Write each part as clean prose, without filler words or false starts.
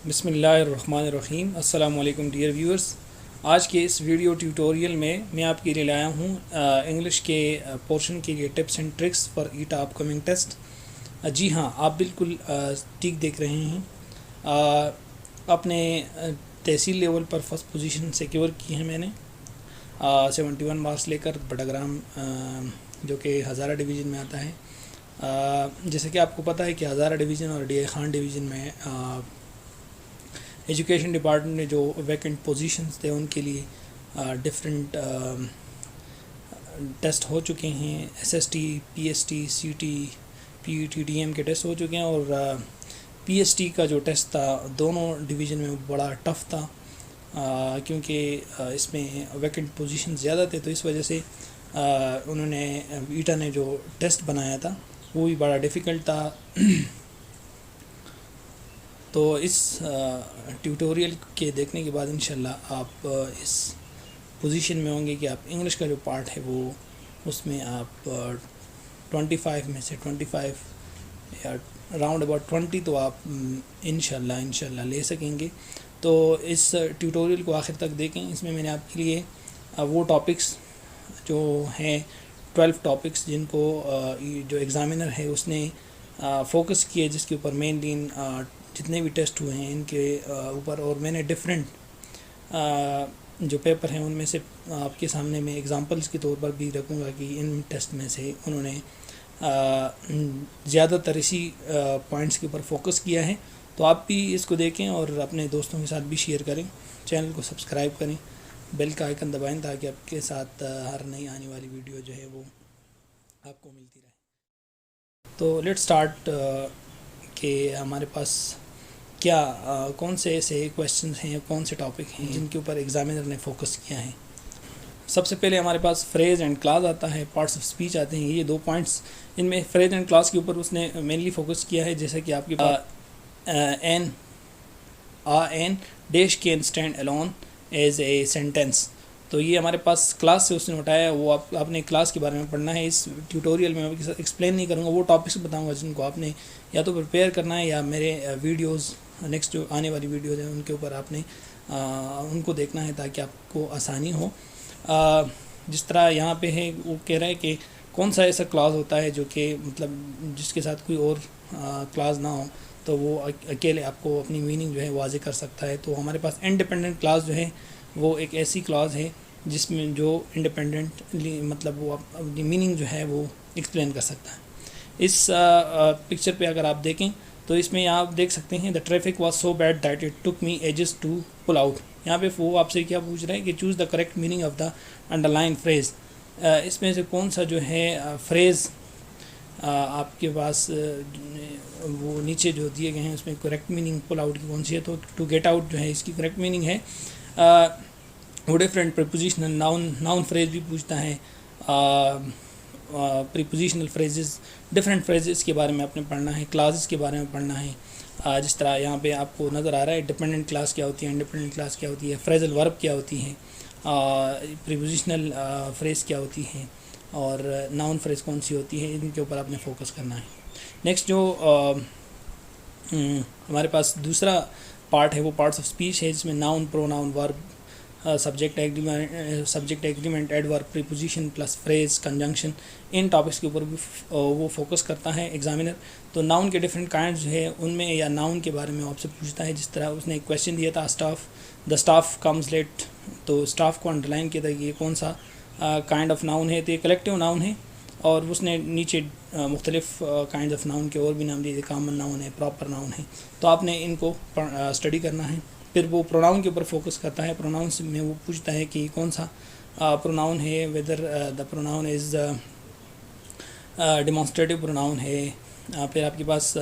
بسم اللہ الرحمن الرحیم۔ السلام علیکم ڈیئر ویورز۔ آج کے اس ویڈیو ٹیوٹوریل میں آپ کے لیے لایا ہوں انگلش کے پورشن کے لیے tips and tricks for ETEA upcoming test. جی ہاں، آپ بالکل ٹھیک دیکھ رہے ہیں۔ اپنے تحصیل لیول پر فرسٹ پوزیشن سیکیور کی ہے میں نے 71 مارکس لے کر بٹاگرام جو کہ ہزارہ ڈویژن میں آتا ہے۔ جیسے کہ آپ کو پتہ ہے کہ ہزارہ ڈویژن اور ڈی اے خان ڈویژن میں ایجوکیشن ڈپارٹمنٹ نے جو ویکنٹ پوزیشنز تھے ان کے لیے ڈفرینٹ ٹیسٹ ہو چکے ہیں۔ S S T, P S T, C T, P U T, D M K test ہو چکے ہیں، اور پی ایس ٹی کا جو ٹیسٹ تھا دونوں ڈویژن میں بڑا ٹف تھا، کیونکہ اس میں ویکنٹ پوزیشن زیادہ تھے، تو اس وجہ سے انہوں نے ایٹا نے جو ٹیسٹ بنایا تھا وہ بھی بڑا ڈیفیکلٹ تھا۔ تو اس ٹیوٹوریل کے دیکھنے کے بعد انشاءاللہ آپ اس پوزیشن میں ہوں گے کہ آپ انگلش کا جو پارٹ ہے وہ اس میں آپ 25 میں سے 25 یا راؤنڈ اباؤٹ 20 تو آپ انشاءاللہ لے سکیں گے۔ تو اس ٹیوٹوریل کو آخر تک دیکھیں۔ اس میں نے آپ کے لیے وہ ٹاپکس جو ہیں 12 ٹاپکس جن کو جو ایگزامینر ہے اس نے فوکس کیے، جس کے اوپر مینلی جتنے بھی ٹیسٹ ہوئے ہیں ان کے اوپر، اور میں نے ڈفرینٹ جو پیپر ہیں ان میں سے آپ کے سامنے میں ایگزامپلس کے طور پر بھی رکھوں گا کہ ان ٹیسٹ میں سے انہوں نے زیادہ تر اسی پوائنٹس کے اوپر فوکس کیا ہے۔ تو آپ بھی اس کو دیکھیں اور اپنے دوستوں کے ساتھ بھی شیئر کریں، چینل کو سبسکرائب کریں، بیل کا آئیکن دبائیں تاکہ آپ کے ساتھ ہر نئی آنے والی ویڈیو جو ہے وہ آپ کو ملتی رہے۔ تو لیٹ سٹارٹ کہ ہمارے پاس کون سے ایسے کویسچنز ہیں، کون سے ٹاپک ہیں جن کے اوپر ایگزامینر نے فوکس کیا ہے۔ سب سے پہلے ہمارے پاس فریز اینڈ کلاز آتا ہے، پارٹس آف اسپیچ آتے ہیں۔ یہ دو پوائنٹس ان میں فریز اینڈ کلاز کے اوپر اس نے مینلی فوکس کیا ہے، جیسے کہ آپ کے پاس an dash can stand alone as a sentence, تو یہ ہمارے پاس کلاس سے اس نے اٹھایا، وہ آپ نے کلاس کے بارے میں پڑھنا ہے۔ اس ٹیوٹوریل میں ایکسپلین نہیں کروں گا، وہ ٹاپکس بتاؤں گا جن کو آپ نے یا تو پریپیئر کرنا ہے یا میرے ویڈیوز نیکسٹ جو آنے والی ویڈیوز ہیں ان کے اوپر آپ نے ان کو دیکھنا ہے تاکہ آپ کو آسانی ہو۔ جس طرح یہاں پہ ہے وہ کہہ رہا ہے کہ کون سا ایسا کلاز ہوتا ہے جو کہ مطلب جس کے ساتھ کوئی اور کلاز نہ ہو، تو وہ اکیلے آپ کو اپنی میننگ جو ہے واضح کر سکتا ہے۔ تو ہمارے پاس انڈیپینڈنٹ کلاز جو ہے وہ ایک ایسی کلاز ہے جس میں جو انڈیپینڈنٹلی مطلب وہ اپنی میننگ جو ہے وہ ایکسپلین کر سکتا ہے۔ اس پکچر پہ اگر آپ دیکھیں تو اس میں آپ دیکھ سکتے ہیں، the traffic was so bad that it took me ages to pull out. یہاں پہ وہ آپ سے کیا پوچھ رہا ہے کہ choose the correct meaning of the underline phrase. اس میں سے کون سا جو ہے فریز آپ کے پاس وہ نیچے جو دیے گئے ہیں اس میں کریکٹ میننگ پل آؤٹ کی کون سی ہے؟ تو ٹو گیٹ آؤٹ جو ہے اس کی کریکٹ میننگ ہے وہ ڈفرینٹ پریپوزیشنل ناؤن فریز بھی پوچھتا ہے، پریپوزیشنل فریزز، ڈفرینٹ فریزز کے بارے میں آپ نے پڑھنا ہے، کلاسز کے بارے میں پڑھنا ہے۔ جس طرح یہاں پہ آپ کو نظر آ رہا ہے ڈیپینڈنٹ کلاس کیا ہوتی ہے، انڈیپینڈنٹ کلاس کیا ہوتی ہے، فریزل ورب کیا ہوتی ہے، پریپوزیشنل فریز کیا ہوتی ہے، اور ناؤن فریز کون سی ہوتی ہے، ان کے اوپر آپ نے فوکس کرنا ہے۔ نیکسٹ جو ہمارے پاس دوسرا پارٹ ہے وہ پارٹس آف اسپیچ ہے، جس میں noun, pronoun, verb, subject agreement, adverb, preposition plus phrase, conjunction, ان ٹاپکس کے اوپر بھی وہ فوکس کرتا ہے ایگزامینر۔ تو ناؤن کے ڈفرینٹ کائنڈز جو ہے ان میں یا ناؤن کے بارے میں آپ سے پوچھتا ہے، جس طرح اس نے ایک کویشچن دیا تھا دا اسٹاف کمز لیٹ، تو اسٹاف کو انڈر لائن کیا تھا کہ یہ کون سا کائنڈ آف ناؤن ہے، تو یہ کلیکٹیو ناؤن ہے، اور اس نے نیچے مختلف کائنڈ آف ناؤن کے اور بھی نام دیے، کامن ناؤن ہے، پراپر ناؤن ہے، تو آپ نے ان کو اسٹڈی کرنا ہے۔ پھر وہ پروناؤن کے اوپر فوکس کرتا ہے، پروناؤنس میں وہ پوچھتا ہے کہ کون سا پروناؤن ہے، whether the pronoun is demonstrative pronoun ہے۔ پھر آپ کے پاس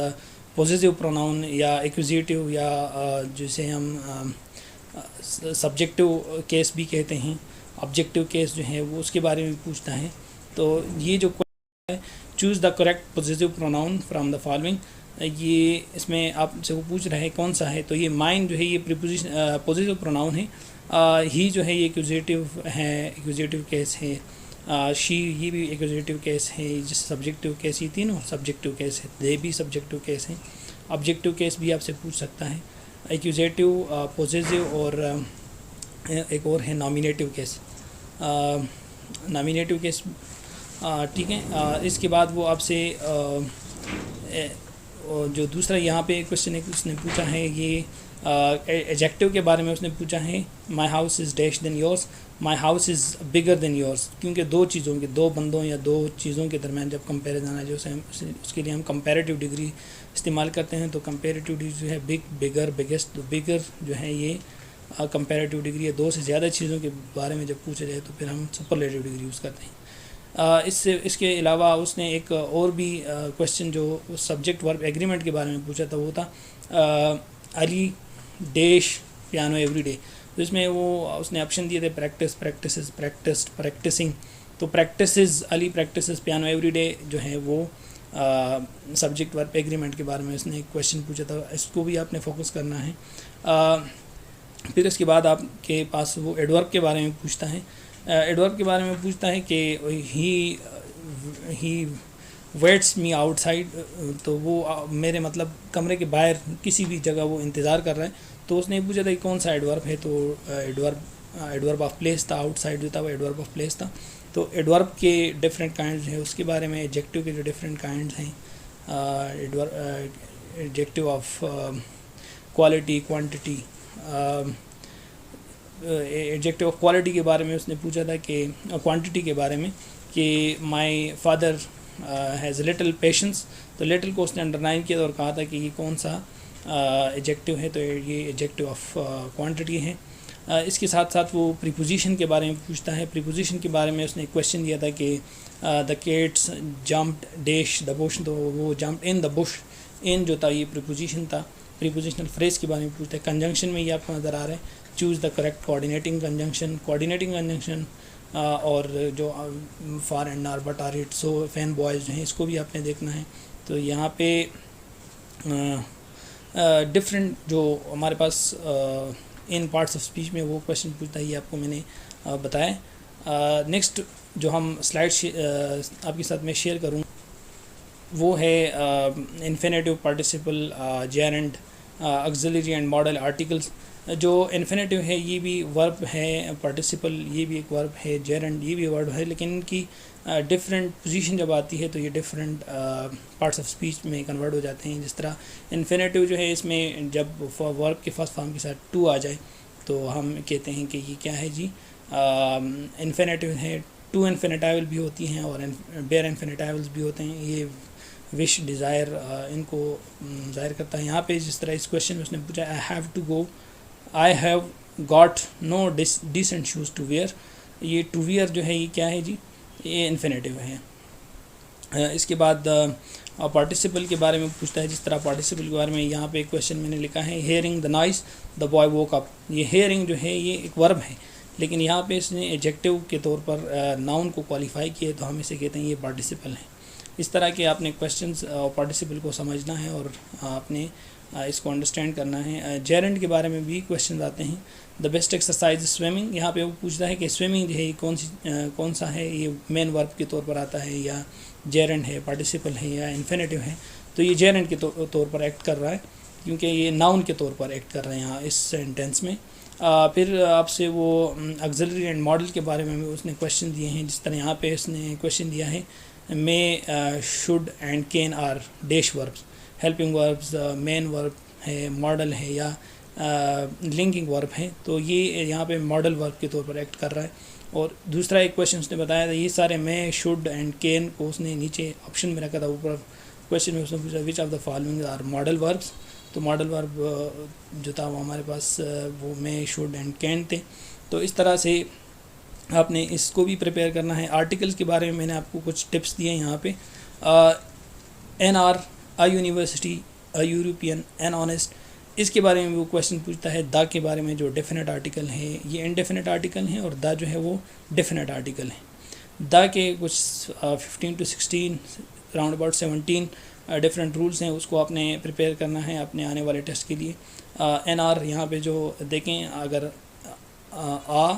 پوزیٹیو پروناؤن یا ایکوزیٹیو یا جسے ہم سبجیکٹو کیس بھی کہتے ہیں، آبجیکٹیو کیس جو ہے وہ اس کے بارے میں پوچھتا ہے۔ تو یہ جو ہے choose the correct positive pronoun from the following, یہ اس میں آپ سے وہ پوچھ رہا ہے کون سا ہے، تو یہ مائن جو ہے یہ پوزیٹیو پروناؤن ہے، ہی جو ہے یہ ایکوزیٹیو ہے، ایکوزیٹیو کیس ہے، شی یہ بھی ایکوزیٹیو کیس ہے، جس سبجیکٹیو کیس یہ تینوں سبجیکٹیو کیس ہے، دے بھی سبجیکٹیو کیس ہیں، آبجیکٹیو کیس بھی آپ سے پوچھ سکتا ہے۔ ایکوزیٹو, پوزیسو, اور ایک اور ہے نامینیٹو کیس. نامینیٹو کیس ٹھیک ہے. اس کے بعد وہ آپ سے جو دوسرا یہاں پہ کوشچن اس نے پوچھا ہے, یہ ایجیکٹو کے بارے میں اس نے پوچھا ہے. My house is dash than yours, my house is bigger than yours. کیونکہ دو چیزوں کے, دو بندوں یا دو چیزوں کے درمیان جب کمپیریزن ہے, جو اس کے لیے ہم کمپیریٹیو ڈگری استعمال کرتے ہیں. تو کمپیریٹیو ڈگری جو ہے بگ, بگر, بگیسٹ. تو بگر جو ہے یہ کمپیریٹیو ڈگری ہے. دو سے زیادہ چیزوں کے بارے میں جب پوچھا جائے تو پھر ہم سپرلیٹیو ڈگری یوز کرتے ہیں. اس کے علاوہ اس نے ایک اور بھی کوشچن جو سبجیکٹ ورب ایگریمنٹ کے بارے میں پوچھا تھا, وہ تھا علی ڈیش پیانو ایوری ڈے. تو اس میں وہ اس نے آپشن دیے تھے پریکٹس, پریکٹسز, پریکٹسڈ, پریکٹسنگ. تو پریکٹسز, علی پریکٹسز پیانو ایوری ڈے جو ہے وہ سبجیکٹ ورب ایگریمنٹ کے بارے میں اس نے ایک کوشچن پوچھا تھا. اس کو بھی آپ نے فوکس کرنا ہے. پھر اس کے بعد آپ کے پاس وہ ایڈورب کے بارے میں پوچھتا ہے. ایڈورب کے بارے میں پوچھتا ہے کہ ہی ویٹس می آؤٹ سائڈ. تو وہ میرے مطلب کمرے کے باہر کسی بھی جگہ وہ انتظار کر رہا ہے. تو اس نے پوچھا تھا کہ کون سا ایڈورب ہے. تو ایڈورب آف پلیس تھا. آؤٹ سائڈ جو تھا وہ ایڈورب آف پلیس تھا. تو ایڈورب کے ڈفرینٹ کائنڈز ہیں, اس کے بارے میں ایڈجیکٹو کے جو ڈفرینٹ کائنڈز ہیں, adjective of quality, quantity. Adjective of quality کے بارے میں اس نے پوچھا تھا کہ کوانٹٹی کے بارے میں کہ my father has little patience. تو لٹل کو اس نے انڈرلائن کیا اور کہا تھا کہ یہ کون سا ایڈجیکٹو ہے. تو یہ ایڈجیکٹو آف کوانٹٹی ہے. اس کے ساتھ ساتھ وہ پریپوزیشن کے بارے میں پوچھتا ہے. پریپوزیشن کے بارے میں اس نے ایک کویشچن دیا تھا کہ the cats jumped dash the bush. تو وہ جمپڈ ان دا بش, ان جو تھا یہ پریپوزیشن تھا. پریپوزیشنل فریز کے بارے میں پوچھتا ہے. کنجنکشن میں یہ آپ کو نظر آ رہا ہے, choose the correct coordinating conjunction. Coordinating conjunction اور جو for and or but or yet so fan boys جو ہیں, اس کو بھی آپ نے دیکھنا ہے. تو یہاں پہ ڈفرینٹ جو ہمارے پاس ان پارٹس آف اسپیچ میں وہ کویشچن پوچھتا ہے, یہ آپ کو میں نے بتایا. نیکسٹ جو ہم سلائڈ آپ کے ساتھ میں شیئر کروں وہ ہے infinitive, participle, جیرنڈ, آکسیلری and model articles. جو انفینیٹیو ہے یہ بھی ورب ہے, پارٹیسپل یہ بھی ایک ورب ہے, جیرنڈ یہ بھی ورب ہے, لیکن ان کی ڈفرینٹ پوزیشن جب آتی ہے تو یہ ڈفرینٹ پارٹس آف اسپیچ میں کنورٹ ہو جاتے ہیں. جس طرح انفینیٹیو جو ہے اس میں جب ورب کے فرسٹ فارم کے ساتھ ٹو آ جائے تو ہم کہتے ہیں کہ یہ کیا ہے جی, انفینیٹیو ہے. ٹو انفینیٹائول بھی ہوتی ہیں اور بیر انفینیٹائولز بھی ہوتے ہیں. یہ وش, ڈیزائر, ان کو ظاہر کرتا ہے. یہاں پہ جس طرح اس کویشچن میں اس نے پوچھا I have to go, I have got no decent shoes to wear. یہ ٹو ویئر جو ہے یہ کیا ہے جی, یہ انفینیٹیو ہے. اس کے بعد پارٹیسپل کے بارے میں پوچھتا ہے. جس طرح پارٹیسپل کے بارے میں یہاں پہ ایک کویشچن میں نے لکھا ہے hearing the noise the boy woke up. یہ ہیئرنگ جو ہے یہ ایک ورب ہے, لیکن یہاں پہ اس نے ایڈجیکٹیو کے طور پر ناؤن کو کوالیفائی کیا ہے, تو ہم اسے کہتے ہیں یہ پارٹیسپل ہے. اس طرح کے آپ نے کویشچنز پارٹیسپل کو سمجھنا ہے اور آپ نے اس کو انڈرسٹینڈ کرنا ہے. جیرنڈ کے بارے میں بھی کویشچنز آتے ہیں. The best exercise swimming. یہاں پہ وہ پوچھتا ہے کہ سوئمنگ جو ہے یہ کون سا ہے, یہ مین ورب کے طور پر آتا ہے یا جیرنڈ ہے, پارٹیسپل ہے یا انفینیٹیو ہے. تو یہ جیرنڈ کے طور پر ایکٹ کر رہا ہے, کیونکہ یہ ناؤن کے طور پر ایکٹ کر رہے ہیں یہاں اس سینٹینس میں. پھر آپ سے وہ آکسیلری اینڈ ماڈل کے بارے میں اس نے کویشچن دیے ہیں. جس طرح یہاں پہ اس نے کویشچن دیا ہے may, should and can are dash verbs. Helping verbs, main verb ہے, ماڈل ہے یا لنکنگ ورب ہے. تو یہ یہاں پہ ماڈل ورب کے طور پر ایکٹ کر رہا ہے. اور دوسرا ایک کویشچن اس نے بتایا تھا, یہ سارے میں, شوڈ اینڈ کین کو اس نے نیچے آپشن میں رکھا تھا. اوپر کویشچن میں اس نے پوچھا which of the following are modal verbs. تو ماڈل ورب جو تھا وہ ہمارے پاس وہ میں, شوڈ اینڈ کین تھے. تو اس طرح سے آپ نے اس کو بھی پریپیئر کرنا ہے. آرٹیکلس کے بارے میں نے آپ کو کچھ ٹپس دیے ہیں یہاں پہ. An or, a university, a European, an honest. اس کے بارے میں وہ کویشچن پوچھتا ہے. دا کے بارے میں جو ڈیفینٹ آرٹیکل ہے یہ انڈیفینٹ آرٹیکل ہیں, اور دا جو ہے وہ ڈیفینٹ آرٹیکل ہیں. دا کے کچھ 15 to 16 round about 17 different rules ہیں, اس کو آپ نے پریپیئر کرنا ہے اپنے آنے والے ٹیسٹ کے لیے. این آر یہاں پہ جو دیکھیں, اگر آ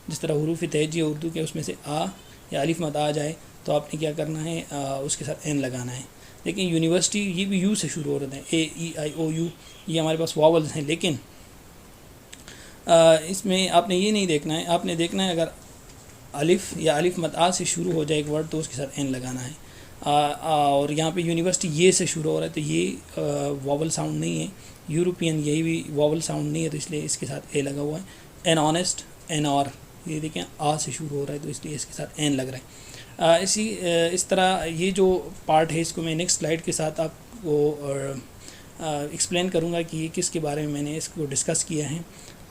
جس طرح حروف تہجی ہے اردو کے, اس میں سے آ یا الف مد آ جائے تو آپ نے کیا کرنا ہے, اس کے ساتھ این لگانا ہے. لیکن یونیورسٹی یہ بھی یو سے شروع ہو رہے ہیں, اے ای آئی او یو, یہ ہمارے پاس واولز ہیں. لیکن اس میں آپ نے یہ نہیں دیکھنا ہے, آپ نے دیکھنا ہے اگر الف یا الف مد آ سے شروع ہو جائے ایک ورڈ تو اس کے ساتھ این لگانا ہے. اور یہاں پہ یونیورسٹی یہ سے شروع ہو رہا ہے تو یہ واول ساؤنڈ نہیں ہے. یورپین یہی بھی واول ساؤنڈ نہیں ہے تو اس لیے اس کے ساتھ اے لگا ہوا ہے. این آنیسٹ, این آر, یہ دیکھیں آ سے شروع ہو رہا ہے تو اس لیے اس کے ساتھ این لگ رہا ہے. اس طرح یہ جو پارٹ ہے اس کو میں نیکسٹ سلائیڈ کے ساتھ آپ کو ایکسپلین کروں گا کہ یہ کس کے بارے میں نے اس کو ڈسکس کیا ہے.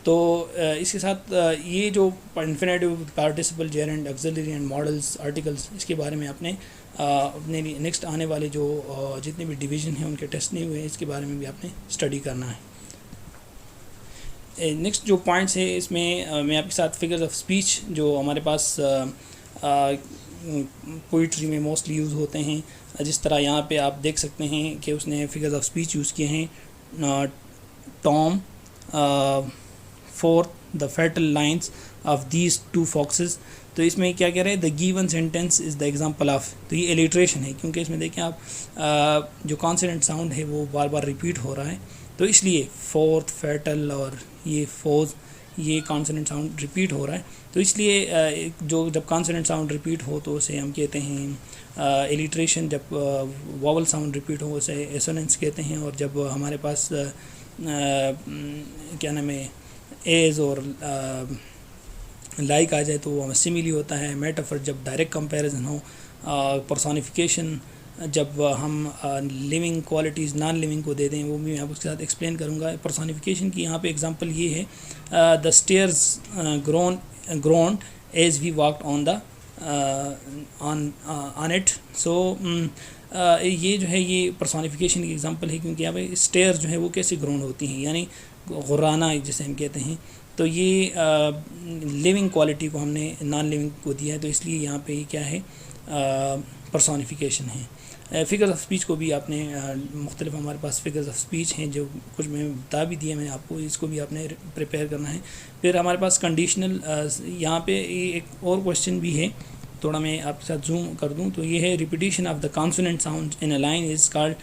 تو اس کے ساتھ یہ جو infinitive, participle, جیرنڈ, ایگزیلری and models, articles, اس کے بارے میں آپ نے اپنے نیکسٹ آنے والے جو جتنے بھی ڈویژن ہیں ان کے ٹیسٹ نہیں ہوئے ہیں اس کے بارے میں بھی آپ نے اسٹڈی کرنا ہے. نیکسٹ جو پوائنٹس ہے اس میں میں آپ کے ساتھ فگرز آف اسپیچ جو ہمارے پاس پوئٹری میں موسٹلی یوز ہوتے ہیں, جس طرح یہاں پہ آپ دیکھ سکتے ہیں کہ اس نے فگرز آف اسپیچ یوز کیے ہیں. Tom for the fatal lines of these two foxes. تو اس میں کیا کہہ رہے ہیں, the given sentence is the example of. تو یہ الیٹریشن ہے کیونکہ اس میں دیکھیں آپ جو کانسوننٹ ساؤنڈ ہے وہ بار بار ریپیٹ ہو رہا ہے, تو اس لیے فورتھ, فیٹل اور یہ فوز, یہ کانسوننٹ ساؤنڈ ریپیٹ ہو رہا ہے. تو اس لیے جو جب کانسوننٹ ساؤنڈ ریپیٹ ہو تو اسے ہم کہتے ہیں الیٹریشن. جب واول ساؤنڈ ریپیٹ ہو اسے ایسوننس کہتے ہیں. اور جب ہمارے پاس کیا نام ہے ایز اور لائک آ جائے تو وہ سملی ہوتا ہے. میٹافر جب ڈائریکٹ کمپیریزن ہو. پرسونیفیکیشن جب ہم لیونگ کوالٹیز نان لیونگ کو دے دیں, وہ بھی میں آپ اس کے ساتھ ایکسپلین کروں گا. پرسونیفیکیشن کی یہاں پہ اگزامپل یہ ہے, the stairs groan as we walked on the on it. So یہ جو ہے یہ پرسونیفیکیشن کی ایگزامپل ہے کیونکہ یہاں پہ اسٹیئرز جو ہیں وہ کیسے گرون ہوتی ہیں, یعنی غرانہ جسے ہم کہتے ہیں. تو یہ لیونگ کوالٹی کو ہم نے نان لیونگ کو دیا ہے, تو اس لیے یہاں پہ یہ کیا ہے پرسونیفیکیشن ہے. فگرز آف اسپیچ کو بھی آپ نے مختلف ہمارے پاس فگرز آف اسپیچ ہیں جو کچھ میں بتا بھی دیا میں نے آپ کو, اس کو بھی آپ نے پریپیئر کرنا ہے. پھر ہمارے پاس کنڈیشنل, یہاں پہ ایک اور کوشچن بھی ہے, تھوڑا میں آپ کے ساتھ زوم کر دوں تو یہ ہے repetition of the consonant sound in a line is called.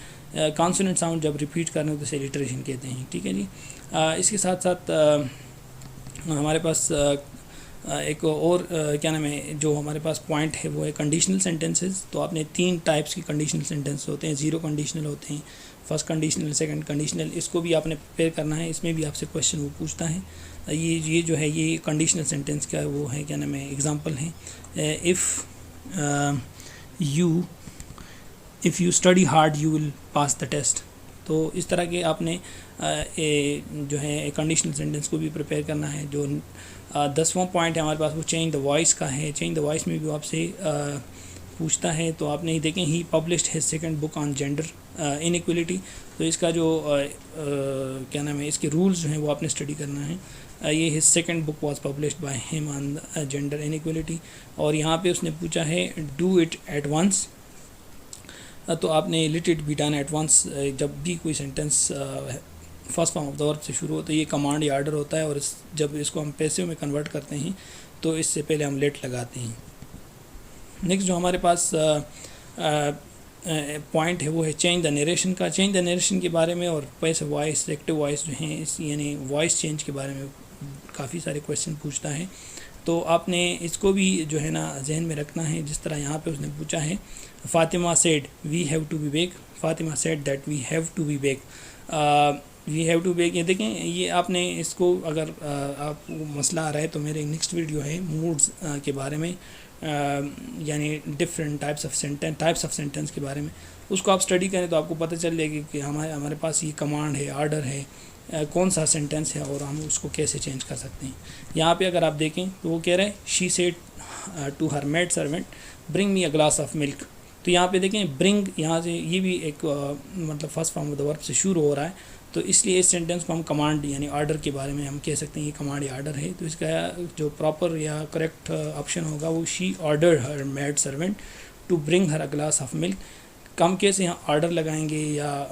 Consonant sound جب ریپیٹ کرنا ہو تو اسے الیٹریشن کہتے ہیں. ٹھیک ہے جی. اس کے ساتھ ساتھ ہمارے پاس ایک اور کیا نام ہے جو ہمارے پاس پوائنٹ ہے وہ ہے کنڈیشنل سینٹینسز. تو آپ نے 3 ٹائپس کی کنڈیشنل سینٹینس ہوتے ہیں. 0 کنڈیشنل ہوتے ہیں, فرسٹ کنڈیشنل, سیکنڈ کنڈیشنل. اس کو بھی آپ نے پریپیئر کرنا ہے, اس میں بھی آپ سے کویشچن وہ پوچھتا ہے. یہ جو ہے یہ کنڈیشنل سینٹینس کا وہ ہے کیا نام ہے ایگزامپل ہیں. if you study hard you will pass the test. تو اس طرح کے آپ نے جو ہے کنڈیشنل سینٹینس کو بھی پریپیئر کرنا ہے. جو 10واں پوائنٹ ہے ہمارے پاس وہ چینج دا وائس کا ہے. چینج دا وائس میں بھی آپ سے پوچھتا ہے. تو آپ نے دیکھیں he published his second book on gender inequality. تو اس کا جو کیا نام ہے اس کے رولز جو ہیں وہ آپ نے اسٹڈی کرنا ہے. یہ his second book was published by him on gender inequality. اور یہاں پہ اس نے پوچھا ہے ڈو اٹ ایٹ ونس. تو آپ نے let it be done at once. جب بھی کوئی sentence first form of the verb سے شروع ہوتا ہے یہ کمانڈ یا آرڈر ہوتا ہے, اور جب اس کو ہم پیسو میں کنورٹ کرتے ہیں تو اس سے پہلے ہم لیٹ لگاتے ہیں. نیکسٹ جو ہمارے پاس پوائنٹ ہے وہ ہے چینج دا نیریشن کا. چینج دا نیریشن کے بارے میں اور پیس وائس, ایکٹیو وائس جو ہیں یعنی وائس چینج کے بارے میں کافی سارے کویشچن پوچھتا ہے. تو آپ نے اس کو بھی جو ہے نا ذہن میں رکھنا ہے. جس طرح یہاں پہ اس نے پوچھا ہے Fatima said we have to be back. Fatima said that we have to be back. We have to back, یہ دیکھیں یہ آپ نے اس کو اگر آپ کو مسئلہ آ رہا ہے تو میرے نیکسٹ ویڈیو ہے موڈز کے بارے میں, یعنی ڈفرینٹ ٹائپس آف سینٹینس کے بارے میں. اس کو آپ اسٹڈی کریں تو آپ کو پتہ چل جائے گی کہ ہمارے پاس یہ کمانڈ ہے, آرڈر ہے, کون سا سینٹینس ہے اور ہم اس کو کیسے چینج کر سکتے ہیں. یہاں پہ اگر آپ دیکھیں تو وہ کہہ رہے ہیں she said to her made servant bring me a glass of milk. تو یہاں پہ دیکھیں برنگ, یہاں سے یہ بھی ایک مطلب first form of the verb سے شروع ہو رہا ہے. تو اس لیے اس سینٹینس کو ہم کمانڈ یعنی آرڈر کے بارے میں ہم کہہ سکتے ہیں یہ کمانڈ یا آرڈر ہے. تو اس کا جو پراپر یا کریکٹ آپشن ہوگا وہ she order her made servant to bring her a glass of milk. ہم کیسے یہاں آرڈر لگائیں گے, یا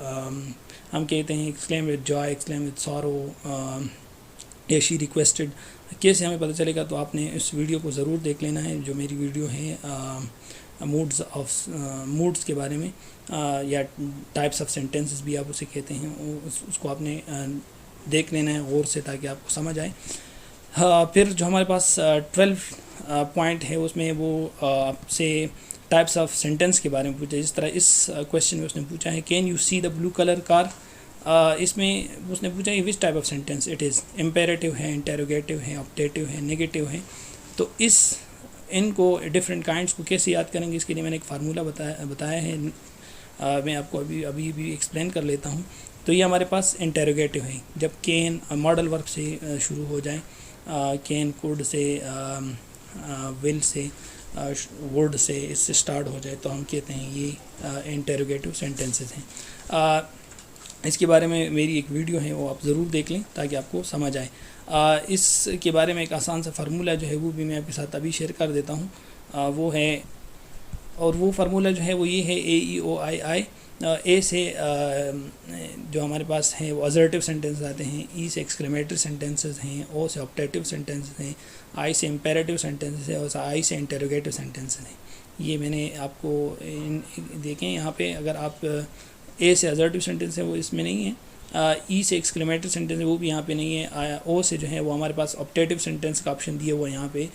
ہم کہتے ہیں exclaim with joy, exclaim with سارو, یا شی ریکویسٹڈ, کیسے ہمیں پتہ چلے گا. تو آپ نے اس ویڈیو کو ضرور دیکھ لینا ہے جو میری ویڈیو ہے موڈس کے بارے میں یا ٹائپس آف سینٹینسز بھی آپ اسے کہتے ہیں، اس کو آپ نے دیکھ لینا ہے غور سے تاکہ آپ کو سمجھ آئے۔ پھر جو ہمارے پاس 12 پوائنٹ ہے اس میں وہ آپ سے ٹائپس آف سینٹینس کے بارے میں پوچھا، جس طرح اس کویشچن میں اس نے پوچھا ہے can you see the blue colour car, اس میں اس نے پوچھا ہے which type of sentence it is, imperative ہے، انٹیروگیٹیو ہے، آپٹیٹیو ہے، نیگیٹیو ہے۔ تو ان کو ڈفرینٹ کائنڈس کو کیسے یاد کریں گے، اس کے لیے میں نے ایک فارمولہ بتایا ہے، میں آپ کو ابھی بھی ایکسپلین کر لیتا ہوں۔ تو یہ ہمارے پاس انٹیروگیٹیو ہے، جب کین ماڈل ورک سے شروع ہو جائے، کین کوڈ سے، ول سے، وڈ سے، اس سے سٹارٹ ہو جائے تو ہم کہتے ہیں یہ انٹیروگیٹیو سینٹینسز ہیں۔ اس کے بارے میں میری ایک ویڈیو ہے، وہ آپ ضرور دیکھ لیں تاکہ آپ کو سمجھ آئے۔ اس کے بارے میں ایک آسان سا فارمولہ جو ہے وہ بھی میں آپ کے ساتھ ابھی شیئر کر دیتا ہوں، وہ ہے، اور وہ فارمولہ جو ہے وہ یہ ہے AEOII۔ اے سے جو ہمارے پاس ہیں وہ ازرٹیو سینٹینس آتے ہیں، ای سے ایکسکلیمیٹری سینٹینسز ہیں، او سے آپٹیٹیو سینٹینسز ہیں، آئی سے امپیریٹیو سینٹینسز ہیں، اور آئی سے انٹیروگیٹیو سینٹینسز ہیں۔ یہ میں نے آپ کو دیکھیں یہاں پہ، اگر آپ اے سے ازرٹیو سینٹینس ہے وہ اس میں نہیں ہے، ای سے ایکسکلیمیٹری سینٹینس ہے وہ بھی یہاں پہ نہیں ہے، او سے جو ہے وہ ہمارے پاس آپٹیٹیو سینٹینس کا آپشن دیا ہوا ہے یہاں پہ،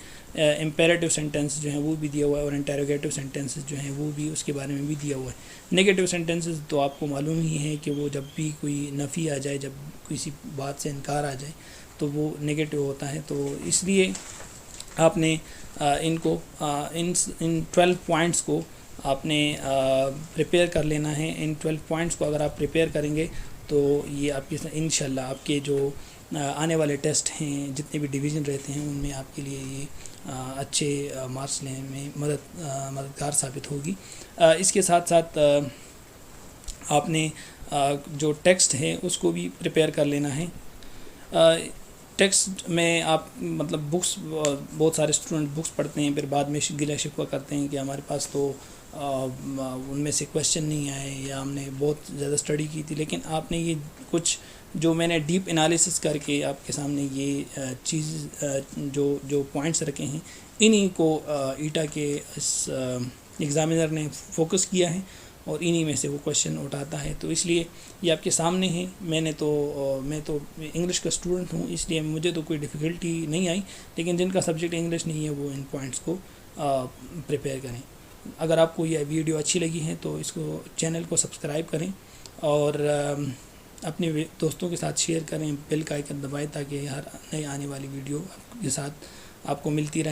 امپیریٹیو سینٹینس جو ہیں وہ بھی دیا ہوا ہے، اور انٹیروگیٹیو سینٹینسز جو ہیں وہ بھی اس کے بارے میں بھی دیا ہوا ہے۔ نیگیٹیو سینٹینسز تو آپ کو معلوم ہی ہے کہ وہ جب بھی کوئی نفی آ جائے، جب کسی بات سے انکار آ جائے تو وہ نیگیٹیو ہوتا ہے۔ تو اس لیے آپ نے ان کو ان 12 پوائنٹس کو آپ نے پریپیئر کر لینا ہے۔ ان 12 پوائنٹس کو اگر آپ پریپیئر کریں گے تو یہ آپ کے انشاءاللہ آپ کے جو آنے والے ٹیسٹ ہیں، جتنے بھی ڈویژن رہتے ہیں، ان میں آپ کے لیے یہ اچھے مارکس لینے میں مددگار ثابت ہوگی۔ اس کے ساتھ ساتھ آپ نے جو ٹیکسٹ ہے اس کو بھی پریپیئر کر لینا ہے۔ ٹیکسٹ میں آپ مطلب بکس، بہت سارے اسٹوڈنٹ بکس پڑھتے ہیں، پھر بعد میں گلہ شکوہ کرتے ہیں کہ ہمارے پاس تو ان میں سے کویشچن نہیں آئے یا ہم نے بہت زیادہ اسٹڈی کی تھی، لیکن آپ نے یہ کچھ جو میں نے ڈیپ انالیسس کر کے آپ کے سامنے یہ چیز جو پوائنٹس رکھے ہیں، انہی کو ایٹا کے اس ایگزامینر نے فوکس کیا ہے اور انہی میں سے وہ کویشچن اٹھاتا ہے۔ تو اس لیے یہ آپ کے سامنے ہیں۔ میں تو انگلش کا اسٹوڈنٹ ہوں، اس لیے مجھے تو کوئی ڈیفیکلٹی نہیں آئی، لیکن جن کا سبجیکٹ انگلش نہیں ہے وہ ان پوائنٹس کو پریپیئر کریں۔ اگر آپ کو یہ ویڈیو اچھی لگی ہے تو اس کو چینل کو سبسکرائب کریں اور اپنے دوستوں کے ساتھ شیئر کریں، بیل کا آئیکن دبائیں تاکہ ہر نئی آنے والی ویڈیو کے ساتھ آپ کو ملتی رہے۔